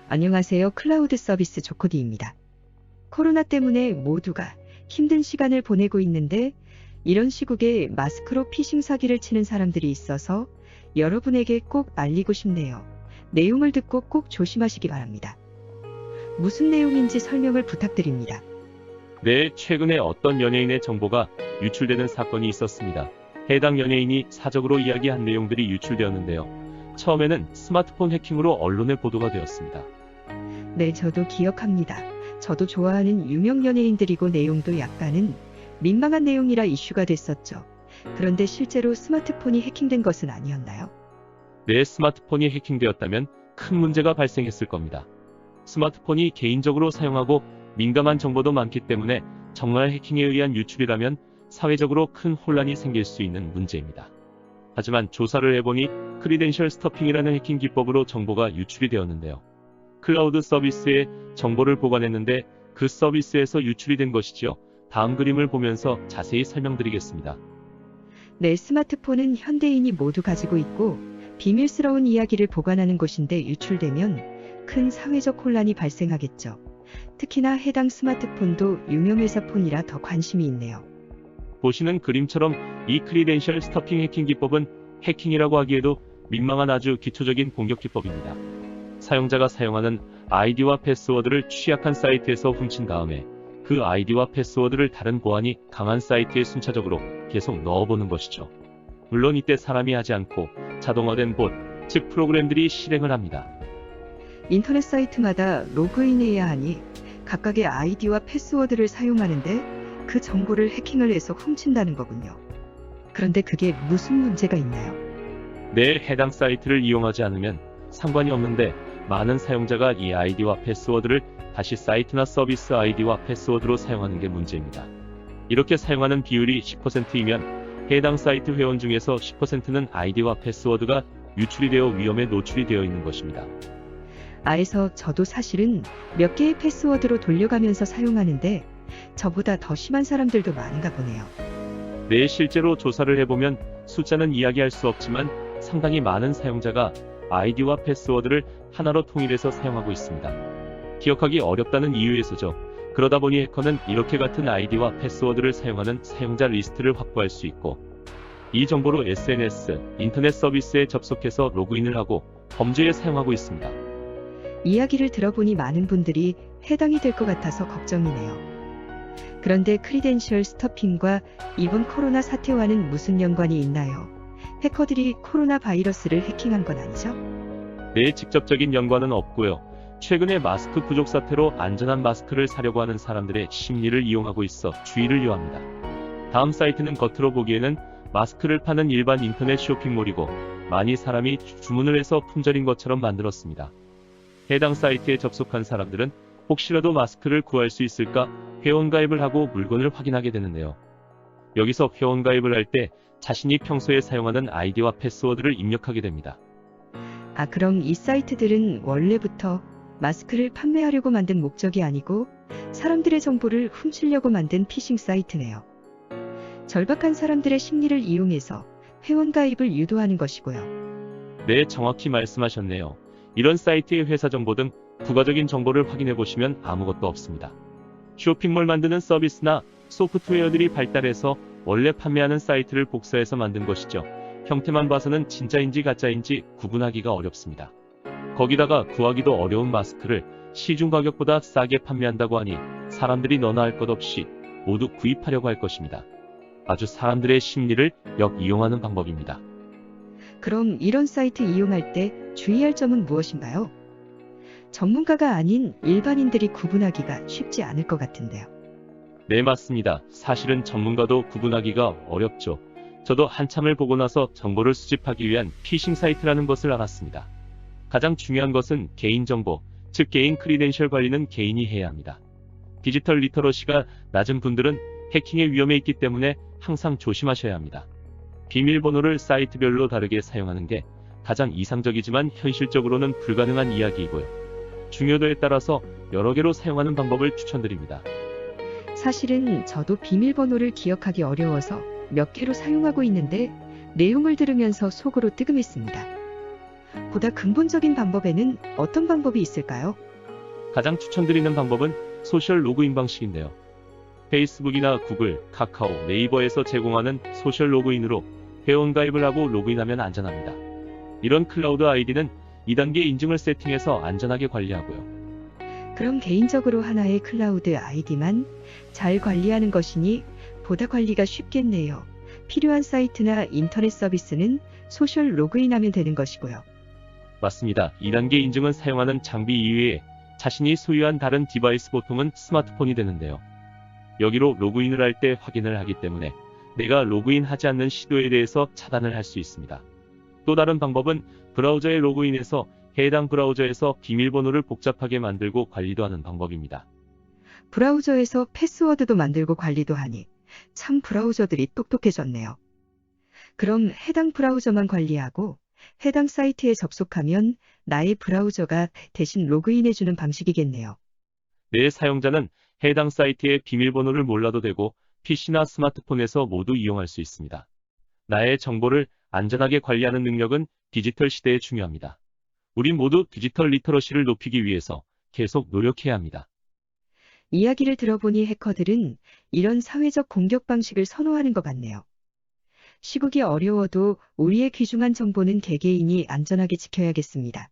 안녕하세요. 클라우드 서비스 조코디입니다. 코로나 때문에 모두가 힘든 시간을 보내고 있는데 이런 시국에 마스크로 피싱 사기를 치는 사람들이 있어서 여러분에게 꼭 알리고 싶네요. 내용을 듣고 꼭 조심하시기 바랍니다. 무슨 내용인지 설명을 부탁드립니다. 네, 최근에 어떤 연예인의 정보가 유출되는 사건이 있었습니다. 해당 연예인이 사적으로 이야기한 내용들이 유출되었는데요. 처음에는 스마트폰 해킹으로 언론에 보도가 되었습니다. 네, 저도 기억합니다. 저도 좋아하는 유명 연예인들이고 내용도 약간은 민망한 내용이라 이슈가 됐었죠. 그런데 실제로 스마트폰이 해킹된 것은 아니었나요? 내 스마트폰이 해킹되었다면 큰 문제가 발생했을 겁니다. 스마트폰이 개인적으로 사용하고 민감한 정보도 많기 때문에 정말 해킹에 의한 유출이라면 사회적으로 큰 혼란이 생길 수 있는 문제입니다. 하지만 조사를 해보니 크리덴셜 스토핑이라는 해킹 기법으로 정보가 유출이 되었는데요. 클라우드 서비스에 정보를 보관했는데 그 서비스에서 유출이 된 것이죠. 다음 그림을 보면서 자세히 설명드리겠습니다. 내 스마트폰은 현대인이 모두 가지고 있고 비밀스러운 이야기를 보관하는 곳인데 유출되면 큰 사회적 혼란이 발생하겠죠. 특히나 해당 스마트폰도 유명회사 폰이라 더 관심이 있네요. 보시는 그림처럼 이 크리덴셜 스토핑 해킹 기법은 해킹이라고 하기에도 민망한 아주 기초적인 공격 기법입니다. 사용자가 사용하는 아이디와 패스워드를 취약한 사이트에서 훔친 다음에 그 아이디와 패스워드를 다른 보안이 강한 사이트에 순차적으로 계속 넣어보는 것이죠. 물론 이때 사람이 하지 않고 자동화된 봇, 즉 프로그램들이 실행을 합니다. 인터넷 사이트마다 로그인해야 하니 각각의 아이디와 패스워드를 사용하는데 그 정보를 해킹을 해서 훔친다는 거군요. 그런데 그게 무슨 문제가 있나요? 내 해당 사이트를 이용하지 않으면 상관이 없는데 많은 사용자가 이 아이디와 패스워드를 다시 사이트나 서비스 아이디와 패스워드로 사용하는 게 문제입니다. 이렇게 사용하는 비율이 10%이면 해당 사이트 회원 중에서 10%는 아이디와 패스워드가 유출이 되어 위험에 노출이 되어 있는 것입니다. 아에서 저도 사실은 몇 개의 패스워드로 돌려가면서 사용하는데 저보다 더 심한 사람들도 많은가 보네요. 네, 실제로 조사를 해보면 숫자는 이야기할 수 없지만 상당히 많은 사용자가 아이디와 패스워드를 하나로 통일해서 사용하고 있습니다. 기억하기 어렵다는 이유에서죠. 그러다 보니 해커는 이렇게 같은 아이디와 패스워드를 사용하는 사용자 리스트를 확보할 수 있고 이 정보로 SNS, 인터넷 서비스에 접속해서 로그인을 하고 범죄에 사용하고 있습니다. 이야기를 들어보니 많은 분들이 해당이 될 것 같아서 걱정이네요. 그런데 크리덴셜 스토핑과 이번 코로나 사태와는 무슨 연관이 있나요? 해커들이 코로나 바이러스를 해킹한 건 아니죠? 네, 직접적인 연관은 없고요. 최근에 마스크 부족 사태로 안전한 마스크를 사려고 하는 사람들의 심리를 이용하고 있어 주의를 요합니다. 다음 사이트는 겉으로 보기에는 마스크를 파는 일반 인터넷 쇼핑몰이고 많이 사람이 주문을 해서 품절인 것처럼 만들었습니다. 해당 사이트에 접속한 사람들은 혹시라도 마스크를 구할 수 있을까 회원가입을 하고 물건을 확인하게 되는데요. 여기서 회원가입을 할 때 자신이 평소에 사용하는 아이디와 패스워드를 입력하게 됩니다. 아, 그럼 이 사이트들은 원래부터 마스크를 판매하려고 만든 목적이 아니고 사람들의 정보를 훔치려고 만든 피싱 사이트네요. 절박한 사람들의 심리를 이용해서 회원가입을 유도하는 것이고요. 네, 정확히 말씀하셨네요. 이런 사이트의 회사 정보 등 부가적인 정보를 확인해 보시면 아무것도 없습니다. 쇼핑몰 만드는 서비스나 소프트웨어들이 발달해서 원래 판매하는 사이트를 복사해서 만든 것이죠. 형태만 봐서는 진짜인지 가짜인지 구분하기가 어렵습니다. 거기다가 구하기도 어려운 마스크를 시중 가격보다 싸게 판매한다고 하니 사람들이 너나 할 것 없이 모두 구입하려고 할 것입니다. 아주 사람들의 심리를 역이용하는 방법입니다. 그럼 이런 사이트 이용할 때 주의할 점은 무엇인가요? 전문가가 아닌 일반인들이 구분하기가 쉽지 않을 것 같은데요. 네, 맞습니다. 사실은 전문가도 구분하기가 어렵죠. 저도 한참을 보고 나서 정보를 수집하기 위한 피싱 사이트라는 것을 알았습니다. 가장 중요한 것은 개인정보, 즉 개인 크리덴셜 관리는 개인이 해야 합니다. 디지털 리터러시가 낮은 분들은 해킹의 위험에 있기 때문에 항상 조심하셔야 합니다. 비밀번호를 사이트별로 다르게 사용하는 게 가장 이상적이지만 현실적으로는 불가능한 이야기이고요. 중요도에 따라서 여러 개로 사용하는 방법을 추천드립니다. 사실은 저도 비밀번호를 기억하기 어려워서 몇 개로 사용하고 있는데 내용을 들으면서 속으로 뜨끔했습니다. 보다 근본적인 방법에는 어떤 방법이 있을까요? 가장 추천드리는 방법은 소셜 로그인 방식인데요. 페이스북이나 구글, 카카오, 네이버에서 제공하는 소셜 로그인으로 회원가입을 하고 로그인하면 안전합니다. 이런 클라우드 아이디는 2단계 인증을 세팅해서 안전하게 관리하고요. 그럼 개인적으로 하나의 클라우드 아이디만 잘 관리하는 것이니 보다 관리가 쉽겠네요. 필요한 사이트나 인터넷 서비스는 소셜 로그인하면 되는 것이고요. 맞습니다. 2단계 인증은 사용하는 장비 이외에 자신이 소유한 다른 디바이스, 보통은 스마트폰이 되는데요. 여기로 로그인을 할 때 확인을 하기 때문에 내가 로그인하지 않는 시도에 대해서 차단을 할 수 있습니다. 또 다른 방법은 브라우저에 로그인해서 해당 브라우저에서 비밀번호를 복잡하게 만들고 관리도 하는 방법입니다. 브라우저에서 패스워드도 만들고 관리도 하니 참 브라우저들이 똑똑해졌네요. 그럼 해당 브라우저만 관리하고 해당 사이트에 접속하면 나의 브라우저가 대신 로그인해주는 방식이겠네요. 내 사용자는 해당 사이트의 비밀번호를 몰라도 되고 PC나 스마트폰에서 모두 이용할 수 있습니다. 나의 정보를 안전하게 관리하는 능력은 디지털 시대에 중요합니다. 우린 모두 디지털 리터러시를 높이기 위해서 계속 노력해야 합니다. 이야기를 들어보니 해커들은 이런 사회적 공격 방식을 선호하는 것 같네요. 시국이 어려워도 우리의 귀중한 정보는 개개인이 안전하게 지켜야겠습니다.